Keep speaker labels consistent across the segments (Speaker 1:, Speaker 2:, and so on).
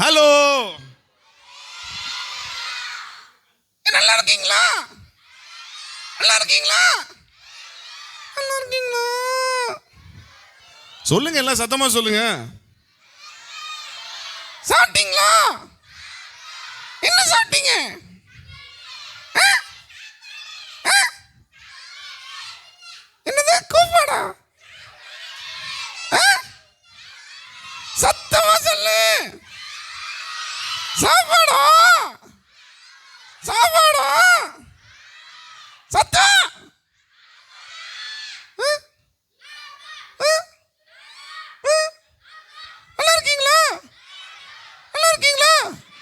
Speaker 1: Hello,
Speaker 2: நல்லா இருக்கீங்களா? நல்லா இருக்கீங்களா? நல்லா இருக்கீங்களா?
Speaker 1: சொல்லுங்க, எல்லாம் சத்தமா சொல்லுங்க.
Speaker 2: சாப்பிட்டீங்களா? என்ன சாப்பிட்டீங்க? என்னது கூப்பாடா? சத்தமா சொல்லு. சாப்பாடா? சாப்பாடா? சத்தம். நல்லா இருக்கீங்களா? நல்லா இருக்கீங்களா?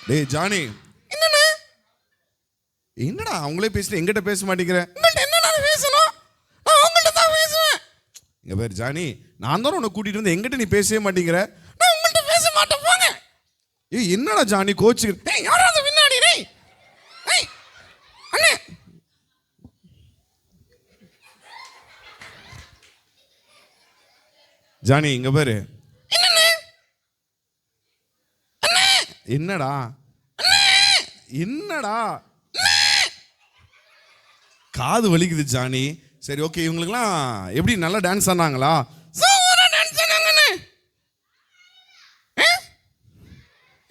Speaker 1: டேய் ஜானி,
Speaker 2: என்னண்ணே?
Speaker 1: என்னடா அவங்களே பேசுற, எங்கிட்ட பேச மாட்டேங்கிற?
Speaker 2: உங்கள்ட்ட என்ன நான் பேசணும்? நான் உங்கள்ட்ட தான் பேசுவேன்.
Speaker 1: இங்க பேர் ஜானி, நான் தான் உன்னை கூட்டிட்டு வந்து எங்கிட்ட நீ பேசவே மாட்டேங்கிற.
Speaker 2: நான் உங்கள்ட்ட பேச மாட்டேன், போங்க.
Speaker 1: ஏய் என்னடா ஜானி கோச்சு?
Speaker 2: ஏய், யாராவது பின்னாடி? டேய், ஏய் அண்ணே,
Speaker 1: ஜானி இங்க பாரு.
Speaker 2: என்னண்ணே? அண்ணே,
Speaker 1: என்னடா என்னடா காது வலிக்குது ஜானி. சரி ஓகே, இவங்களுக்குலாம் எப்படி நல்லா டான்ஸ் ஆனாங்களா?
Speaker 2: சூப்பரா டான்ஸ் பண்ணாங்கண்ணே.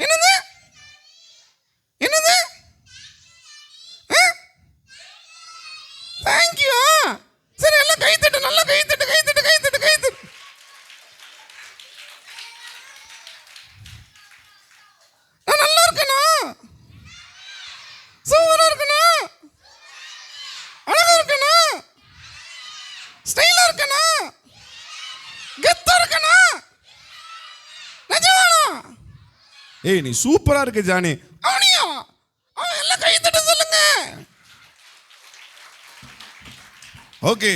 Speaker 2: என்னது? என்னது? தேங்க்யூ. சரி, எல்லாம் கை தட்டு, நல்லா கை தட்டு, கை தட்டு, கை தட்டு, கை தட்டு. நான் நல்லா இருக்கேனா? சூப்பரா இருக்கேனா? அழகா இருக்கேனா? ஸ்டைலா இருக்கேனா? கெத்தா இருக்கேனா? நிஜமா?
Speaker 1: ஏய் நீ சூப்பரா இருக்க ஜானி.
Speaker 2: அவனியா? அவன் எல்லாம் கை தட்ட சொல்லுங்க.
Speaker 1: ஓகே,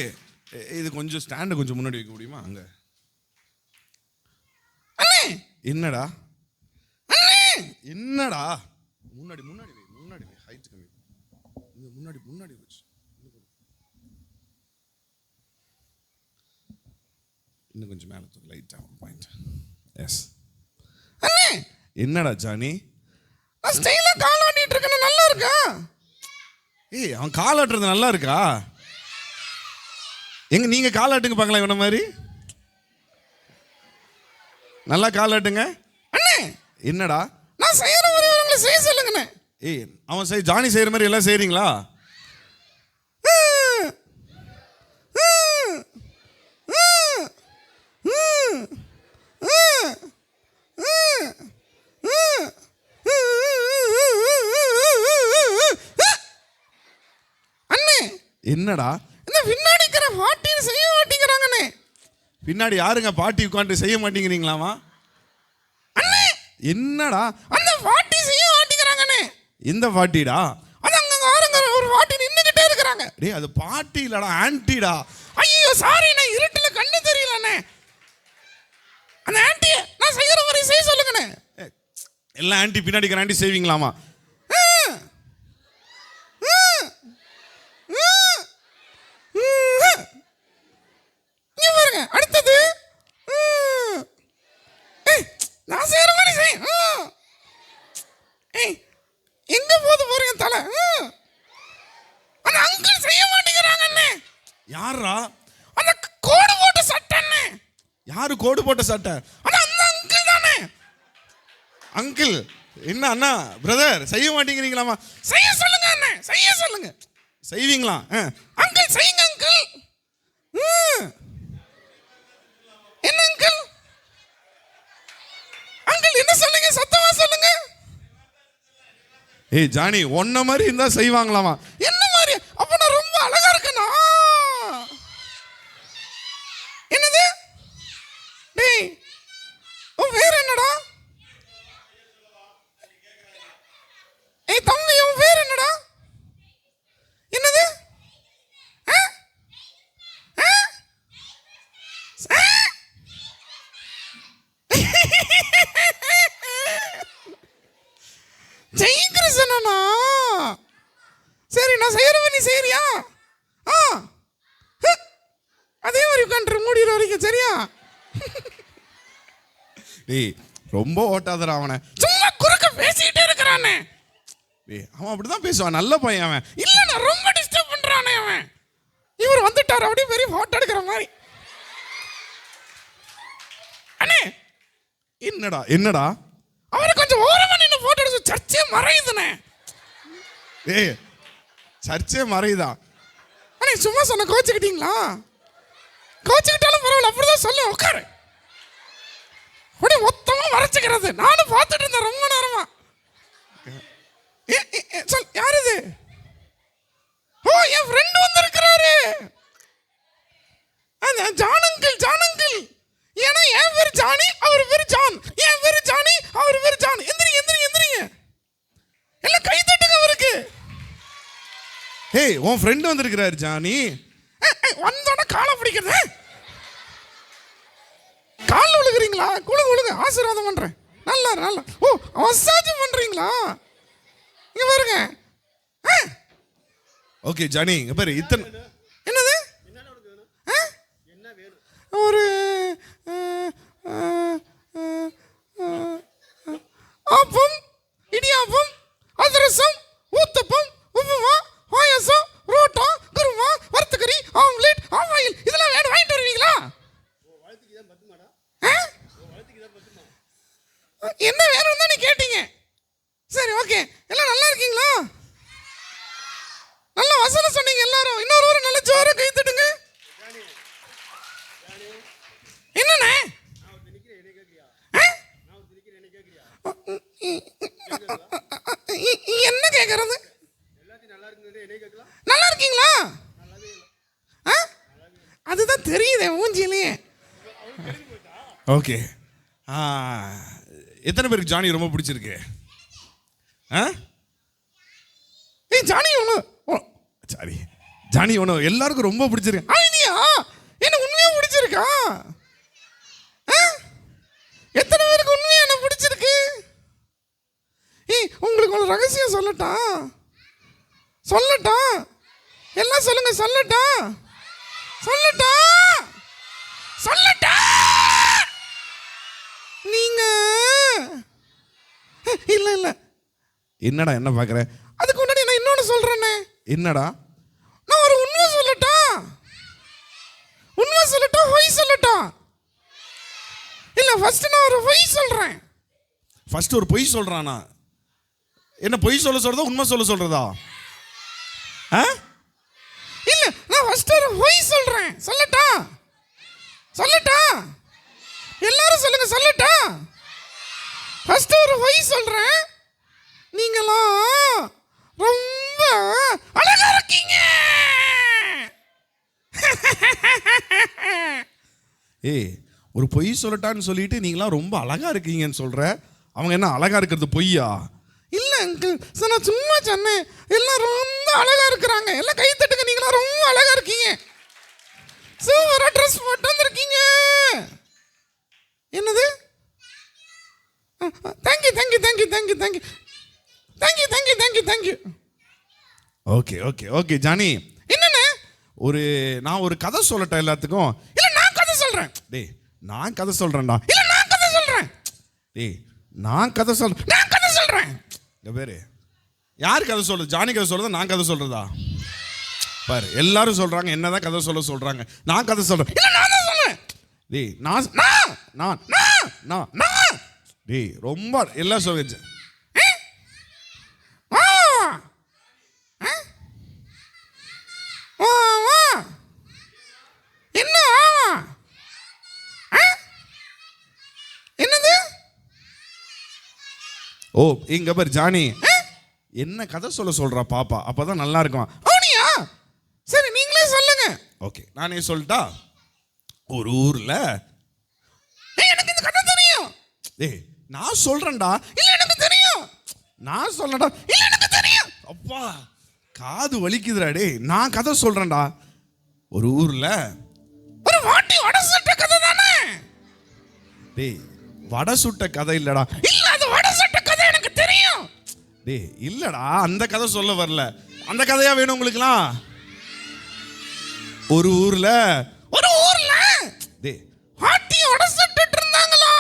Speaker 1: இது கொஞ்சம் ஸ்டாண்ட் கொஞ்சம் முன்னாடி வைக்க முடியுமா? அங்க
Speaker 2: அண்ணே,
Speaker 1: என்னடா
Speaker 2: அண்ணே,
Speaker 1: என்னடா முன்னாடி முன்னாடி வை, முன்னாடி வை, ஹைட் கம்மி. இங்க முன்னாடி முன்னாடி வச்சு இன்னும் கொஞ்சம் மேலே தூக்கு, லைட்டா ஒரு பாயிண்ட். எஸ்.
Speaker 2: அண்ணே,
Speaker 1: என்னடா ஜானி?
Speaker 2: நான் ஸ்டைலா கால் ஆட்டிட்டு இருக்கேன், நல்லா இருக்கா?
Speaker 1: ஏய் அவன் கால் ஆட்டுறது நல்லா இருக்கா? எங்க நீங்க கால் ஆட்டுங்க பார்க்கலாம், இவன மாதிரி நல்லா கால் ஆட்டுங்க.
Speaker 2: அண்ணே,
Speaker 1: என்னடா?
Speaker 2: நான் செய்யற மாதிரி உங்களை செய்ய சொல்லுங்கண்ணே.
Speaker 1: ஏய் அவன் ஜானி செய்யற மாதிரி எல்லாம் செய்றீங்களா?
Speaker 2: அண்ணே,
Speaker 1: என்னடா?
Speaker 2: இந்த பின்னாடி இருக்கிற பாட்டின்னு செய்ய மாட்டேங்கிறாங்கண்ணே.
Speaker 1: பின்னாடி யாருங்க பாட்டி உட்காந்து செய்ய மாட்டேங்கிறீங்களாமா?
Speaker 2: அண்ணே,
Speaker 1: என்னடா?
Speaker 2: அந்த பாட்டி செய்ய மாட்டேங்கிறாங்கண்ணே.
Speaker 1: இந்த பாட்டிடா?
Speaker 2: அது அங்க ஆளுங்க ஒரு பாட்டி நின்னுகிட்டே இருக்கிறாங்க.
Speaker 1: டேய் அது பாட்டி இல்லடா, ஆன்ட்டிடா.
Speaker 2: ஐயோ சாரி, நான் இருட்டுல கண்ணு தெரியலண்ணே. அந்த ஆன்ட்டி நான் செய்யற மாதிரி செய்ய சொல்லுங்கண்ணே.
Speaker 1: எல்லாம் ஆன்ட்டி பின்னாடி இருக்கிற ஆன்ட்டி செய்வீங்களாமா?
Speaker 2: இங்க பாருங்க, அடுத்தது. நான் செய்யற மாதிரி செய். எங்க போது பாருங்க தலை. அந்த அங்கிள் செய்ய மாட்டேங்கிறாங்கண்ணே.
Speaker 1: யாரா?
Speaker 2: அந்த கோடு போட்ட சட்டை.
Speaker 1: யாரு கோடு போட்ட சட்டை?
Speaker 2: அந்த அங்கிள் தானே.
Speaker 1: அங்கிள் என்ன அண்ணா பிரதர் செய்ய மாட்டேங்கிறீங்களாமா?
Speaker 2: செய்ய சொல்லுங்க அண்ணே, செய்ய சொல்லுங்க.
Speaker 1: செய்வீங்களா?
Speaker 2: அங்கிள் செய்யுங்க அங்கிள். என்ன அங்கிள்? அங்கிள் என்ன சொல்லுங்க, சத்தமா சொல்லுங்க.
Speaker 1: ஏய் ஜானி, ஒன்ன மாதிரி இருந்தா செய்வாங்களாமா?
Speaker 2: என்ன மாதிரி? அப்ப நான் ரொம்ப அழகா இருக்கேனா? என்னது? டேய், உன் பேர் என்னடா? ஏய் தம்பி, உன் பேர் என்னடா? என்னது? ஜெயகிருஷ்ணனா? சரி, நான் செய்யறவன் நீ செய்யறியா? அதே மாதிரி உட்காந்துரு, மூடிற வரைக்கும், சரியா?
Speaker 1: டேய் ரொம்ப ஓட்டாதடா அவனை.
Speaker 2: சும்மா குறுக்க பேசிக்கிட்டே இருக்கிறானே.
Speaker 1: டேய் அவன் அப்படிதான் பேசுவான், நல்ல பையன் அவன்.
Speaker 2: இல்ல ரொம்ப டிஸ்டர்ப் பண்றானே அவன். இவர் வந்துட்டார் அப்படியே பெரிய போட்டோ எடுக்கிற மாதிரி. அண்ணே
Speaker 1: என்னடா
Speaker 2: அவரை கொஞ்சம் ஓரமா நின்னு போட்டோ எடுத்து சர்ச்சே மறையுதுனே.
Speaker 1: ஏய் சர்ச்சே மறையுதா?
Speaker 2: அண்ணே சும்மா சொன்ன கோச்சுக்கிட்டீங்களா? கோச்சுக்கிட்டாலும் பரவாயில்ல, அப்படிதான் சொல்ல உட்காரு. அப்படியே மொத்தமா மறைச்சுக்கிறது. நானும் பார்த்துட்டு இருந்தேன் ரொம்ப நேரமா. சொல் யார் இது? ஓ என் ஃப்ரெண்ட் வந்திருக்கிறாரு. John uncle. ஏன்னா என் பேர் ஜானி, அவர் பேர் ஜான். என் பேர் ஜானி, அவர் பேர் ஜான். எந்திரிங்க எல்லாம் கை தட்டுங்க அவருக்கு.
Speaker 1: ஏய் உன் ஃப்ரெண்ட் வந்திருக்கிறாரு ஜானி.
Speaker 2: வந்தோட காலை பிடிக்கிறது. காலில் விழுகிறீங்களா? குழுங்க ஆசீர்வாதம் பண்றேன். நல்லா ஓ மசாஜ் பண்றீங்களா? இங்க பாருங்க.
Speaker 1: ஓகே ஜானி இங்க பாரு.
Speaker 2: என்னது ஒரு ஆப்பம், இடியாப்பம், அதிரசம், ஊத்தப்பம், உப்புமா, பாயாசம், ரோட்டா, குருமா, வறுத்தக்கறி, ஆம்லெட், ஆமாயில் இதெல்லாம் வேணும், வாங்கிட்டு வருவீங்களா? என்ன வேணும் தான் நீ கேட்டீங்க. சரி ஓகே, எல்லாம் நல்லா இருக்கீங்களா? நல்ல வசனம் சொன்னீங்க எல்லாரும். இன்னொரு நல்ல ஜோர கை தட்டுங்க. என்னண்ணே என்ன கேக்குறது? நல்லா இருக்கீங்களா? அதுதான் தெரியுதே மூஞ்சிலேயே.
Speaker 1: ஓகே எத்தனை பேருக்கு ஜானி ரொம்ப பிடிச்சிருக்கு?
Speaker 2: ஜானி
Speaker 1: ஜானி ஒன்று எல்லாருக்கும் ரொம்ப பிடிச்சிருக்கு.
Speaker 2: ஐடியா என்ன உண்மையா பிடிச்சிருக்கா? எத்தனை பேருக்கு உண்மையா என்ன பிடிச்சிருக்கு? உங்களுக்கு ஒரு ரகசியம் சொல்லட்டா? எல்லாம் சொல்லுங்க. சொல்லட்டா நீங்க இல்ல
Speaker 1: என்னடா என்ன பாக்குற?
Speaker 2: அதுக்கு முன்னாடி நான் இன்னொன்னு சொல்றேனே.
Speaker 1: என்னடா?
Speaker 2: நான் ஒரு உண்மை சொல்லட்டா? பொய் சொல்லட்டா? இல்ல ஃபர்ஸ்ட் நான் ஒரு பொய் சொல்றேன்.
Speaker 1: ஃபர்ஸ்ட் ஒரு பொய் சொல்றானா? என்ன பொய் சொல்றதா உண்மை சொல்றதா?
Speaker 2: இல்ல நான் ஃபர்ஸ்ட் ஒரு பொய் சொல்றேன். சொல்லட்டா? எல்லாரும் சொல்லுங்க. சொல்லட்டா? ஃபர்ஸ்ட் ஒரு பொய் சொல்றேன். நீங்களாம் ரொம்ப அழகா இருக்கீங்க.
Speaker 1: ஏய் ஒரு பொய் சொல்லட்டான்னு சொல்லிட்டு நீங்களாம் ரொம்ப அழகா இருக்கீங்கன்னு சொல்ற. அவங்க என்ன அழகா இருக்கிறது பொய்யா?
Speaker 2: இல்ல அங்கிள், நான் சும்மா சொன்னேன். எல்லாம் ரொம்ப அழகா இருக்கிறாங்க. எல்லாம் கை தட்டுங்க. நீங்களா ரொம்ப அழகா இருக்கீங்க. சூப்பரா ட்ரெஸ் போட்டு வந்திருக்கீங்க. என்னது? தேங்க்யூ.
Speaker 1: Okay Johnny.
Speaker 2: என்னண்ணே?
Speaker 1: நான் ஒரு கதை சொல்லட்டேன் எல்லாத்துக்கும்.
Speaker 2: இல்ல நான் கதை சொல்றேன்.
Speaker 1: டேய் நான் கதை சொல்றேன்டா.
Speaker 2: இல்ல நான் கதை சொல்றேன்.
Speaker 1: டேய் நான் கதை
Speaker 2: சொல்றேன்.
Speaker 1: இங்க பேரு யார் கதை சொல்றது? ஜானி கதை சொல்றதா நான் கதை சொல்றதா? பாரு எல்லாரும் சொல்றாங்க என்னதான் கதை சொல்றாங்க. நான் கதை சொல்றேன்.
Speaker 2: இல்ல நான் தான் சொல்றேன்.
Speaker 1: டேய் நான் டேய் ரொம்ப எல்லாம் சொல்லுங்க.
Speaker 2: என்ன என்னது?
Speaker 1: ஓ இங்க பாரு ஜானி என்ன கதை சொல்றா பாப்பா, அப்பதான் நல்லா இருக்கும்.
Speaker 2: அவனியா? சரி நீங்களே சொல்லுங்க.
Speaker 1: ஓகே நானே சொல்லட்டா? ஒரு ஊர்ல
Speaker 2: எனக்கு இந்த கதை தெரியும்.
Speaker 1: டேய் நான் சொல்றேன்டா.
Speaker 2: இல்ல எனக்கு தெரியும்.
Speaker 1: நான் சொல்லடா.
Speaker 2: இல்ல எனக்கு தெரியும்.
Speaker 1: அப்பா காது வலிக்குதுடா. டேய் நான் கதை சொல்றேன்டா. ஒரு ஊர்ல
Speaker 2: ஒரு வாட்டி வடை சுட்ட கதை தானே?
Speaker 1: டேய் வடை சுட்ட கதை இல்லடா.
Speaker 2: இல்ல அது வடை சுட்ட கதை எனக்கு தெரியும்.
Speaker 1: டேய் இல்லடா அந்த கதை சொல்ல வரல. அந்த கதையா வேணும் உங்களுக்குலாம்? ஒரு ஊர்ல
Speaker 2: டேய்
Speaker 1: வாட்டி
Speaker 2: வடை சுட்டுட்டு இருந்தாங்களா?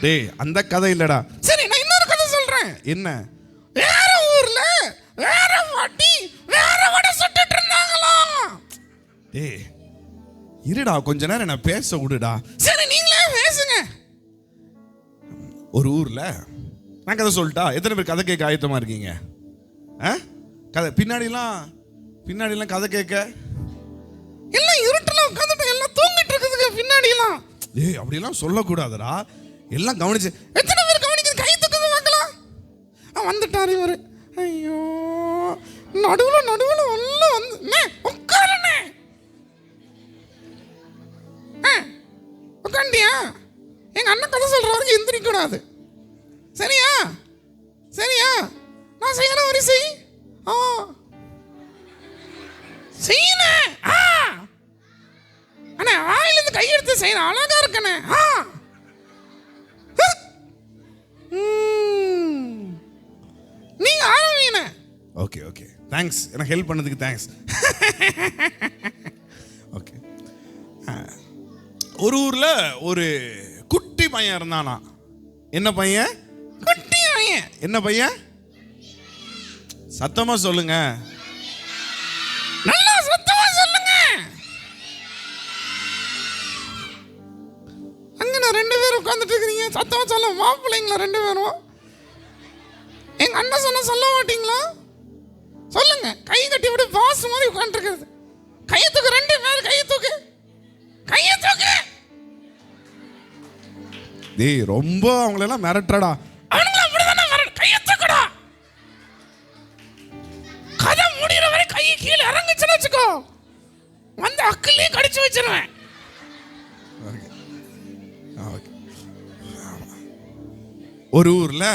Speaker 1: டேய் அந்த கதை இல்லடா.
Speaker 2: சரி நான் இன்னொரு கதை சொல்றேன்.
Speaker 1: என்ன?
Speaker 2: வேற ஊர்ல வேற வாட்டி வேற வடை சுட்டுட்டு இருந்தாங்களாம்.
Speaker 1: டேய் இருடா கொஞ்ச நேரம் என்ன பேச விடுடா.
Speaker 2: சரி நீங்களே பேசுங்க.
Speaker 1: ஒரு ஊர்ல நான் கதை சொல்லிட்டா எத்தனை பேர் கதை கேட்க ஆயத்தமா இருக்கீங்க? கதை பின்னாடிலாம் கதை கேட்க
Speaker 2: எல்லாம் இருட்டுல உட்காந்துட்டு எல்லாம் தூங்கிட்டு இருக்குதுங்க பின்னாடிலாம்.
Speaker 1: ஏய் அப்படிலாம் சொல்லக்கூடாதுடா. எல்லாம் கவனிச்சு
Speaker 2: எத்தனை பேர் கவனிக்குது? கை தூக்குங்க பார்க்கலாம். வந்துட்டாரு இவரு. ஐயோ நடுவுல உள்ள வந்து உட்காருண்ணே. உட்காண்டியா? எங்க அண்ணன் கதை சொல்ற வரைக்கும் எந்திரிக்க கூடாது. சரியா? நான் செய்யற ஒரு செய். செய்யணே. அண்ணா வாயிலிருந்து கை எடுத்து செய்யணும். அழகா இருக்கண்ணே. நீங்க ஆரம்பிங்க.
Speaker 1: Okay thanks. எனக்கு ஹெல்ப் பண்ணதுக்கு தேங்க்ஸ். ஓகே. ஒரு ஊர்ல ஒரு குட்டி பையன் இருந்தானா. என்ன பையன்?
Speaker 2: குட்டி பையன்.
Speaker 1: என்ன பையன்? சத்தமா சொல்லுங்க.
Speaker 2: நல்லா சத்தமா சொல்லுங்க. அங்க நான் 2 பேரும் உட்கார்ந்துட்டு இருக்கீங்க. சத்தமா சொல்ல மாப்பிள்ளைங்களா 2 பேரும்? எங்க அண்ணன் சொன்ன சொல்ல மாட்டீங்களா? சொல்லுங்க. கை கட்டி விட்டு பாஸ் மாதிரி உட்கார்ந்துருக்குது. கையை தூக்கு 2 பேர். கையை தூக்கு.
Speaker 1: டேய் ரொம்ப அவங்களெல்லாம் மிரட்டடா.
Speaker 2: அவனுங்கள அப்படிதானே கையை தூக்குடா. கதை முடிகிற வரை கை கீழே இறங்குச்சுன்னு வச்சுக்கோ, வந்து அக்கிலே கடிச்சு வச்சிருவேன்.
Speaker 1: ஒரு ஊர்ல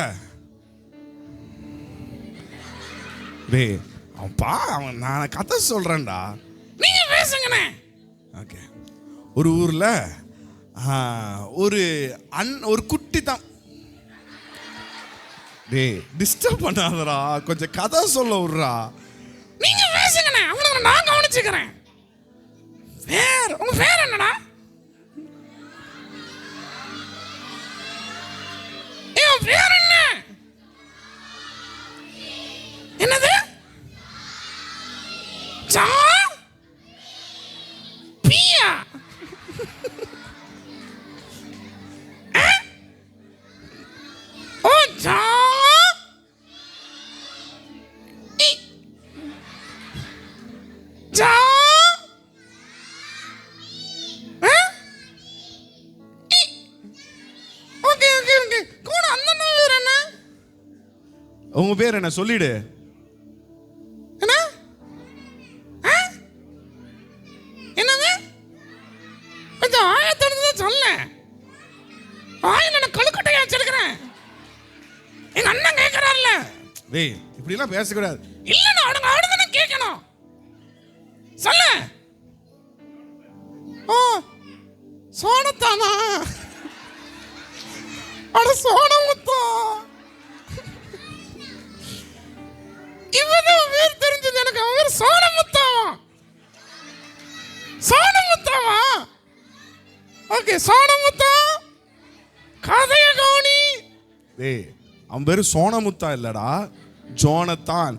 Speaker 1: டேய் அவன் நான் கதை சொல்றேன்டா.
Speaker 2: நீங்க பேசுங்கண்ணே.
Speaker 1: ஓகே. ஒரு ஊர்ல ஒரு குட்டி தான். டேய் டிஸ்டர்ப் பண்ணாதடா, கொஞ்சம் கதை சொல்ல விடுறா.
Speaker 2: நீங்க பேசுங்கண்ணே, அவங்கள நான் கவனிச்சுக்கிறேன். உங்க பேர் என்னடா? என் பேர் என்ன? என்னது? பியா?
Speaker 1: உங்க பேர் என்ன சொல்லிடு.
Speaker 2: என்னது? கொஞ்சம் ஆயத்தோட சொல்ல. ஆயில நான் கழுக்கட்டையா வச்சிருக்கிறேன். எங்க அண்ணன் கேட்கறாருல.
Speaker 1: டேய் இப்படி எல்லாம் பேசக்கூடாது.
Speaker 2: இல்ல அவனுங்க அவனுங்க கேட்கணும். சொல்லு. சோனத்தானா? அட சோனமுத்தா. இவன் பேர் தெரிஞ்சது எனக்கு. அவன் பேர் சோனமுத்தாவா? ஓகே சோனமுத்தா கதைய கவனி.
Speaker 1: டேய் அவன் பேரு சோனமுத்தா இல்லடா, ஜோனத்தான்.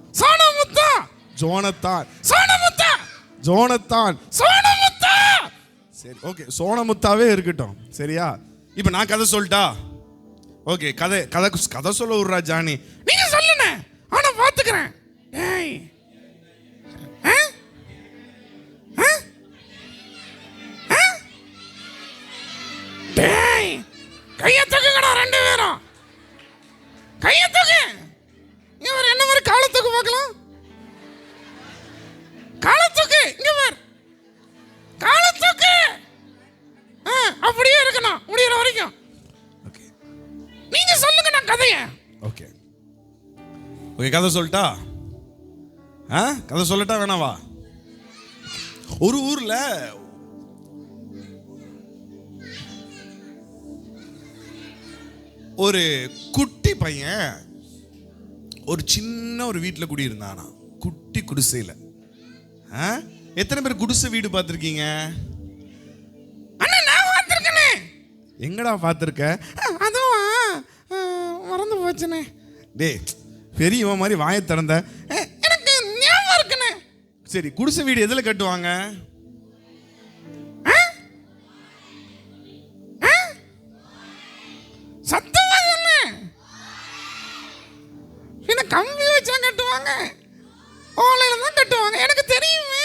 Speaker 1: சரி ஓகே சோனமுத்தாவே இருக்கட்டும். சரியா? இப்போ நான் கதை சொல்லிட்டா? ஓகே கதை சொல்ல விடுறா ஜானி.
Speaker 2: நீங்க சொல்லுங்க, ஆனா பாத்துக்கிறேன். ஏய் டேய் கையை தூக்குங்கடா 2 பேரும். கையை தூக்கு. இவர் என்ன மாதிரி காலை தூக்கு பார்க்கலாம். காலை தூக்கு. இங்க பார். காலை தூக்கு. அப்படியே இருக்கணும் முடியற வரைக்கும்.
Speaker 1: ஓகே
Speaker 2: நீங்க சொல்லுங்க நான் கதையை.
Speaker 1: ஓகே கதை சொல்லிட்டா? கதை சொல்லட்டா வேணாவா? ஒரு ஊர்ல ஒரு குட்டி பையன் ஒரு சின்ன ஒரு வீட்டில் குடியிருந்தானா, குட்டி குடிசையில். எத்தனை பேர் குடிசை வீடு பார்த்துருக்கீங்க?
Speaker 2: அண்ணா நான் பார்த்துருக்கேனே.
Speaker 1: எங்கடா பார்த்துருக்க?
Speaker 2: அதுவும் போச்சுண்ணே.
Speaker 1: டேய் பெரியவன் மாதிரி வாயை திறந்த.
Speaker 2: எனக்கு ஞாபகம் இருக்குண்ணே.
Speaker 1: சரி, குடிசை வீடு எதுல கட்டுவாங்க?
Speaker 2: சத்தமா சொன்னே. பின்ன கம்பி வச்சா கட்டுவாங்க, ஓலையில தான் கட்டுவாங்க. எனக்கு தெரியுமே.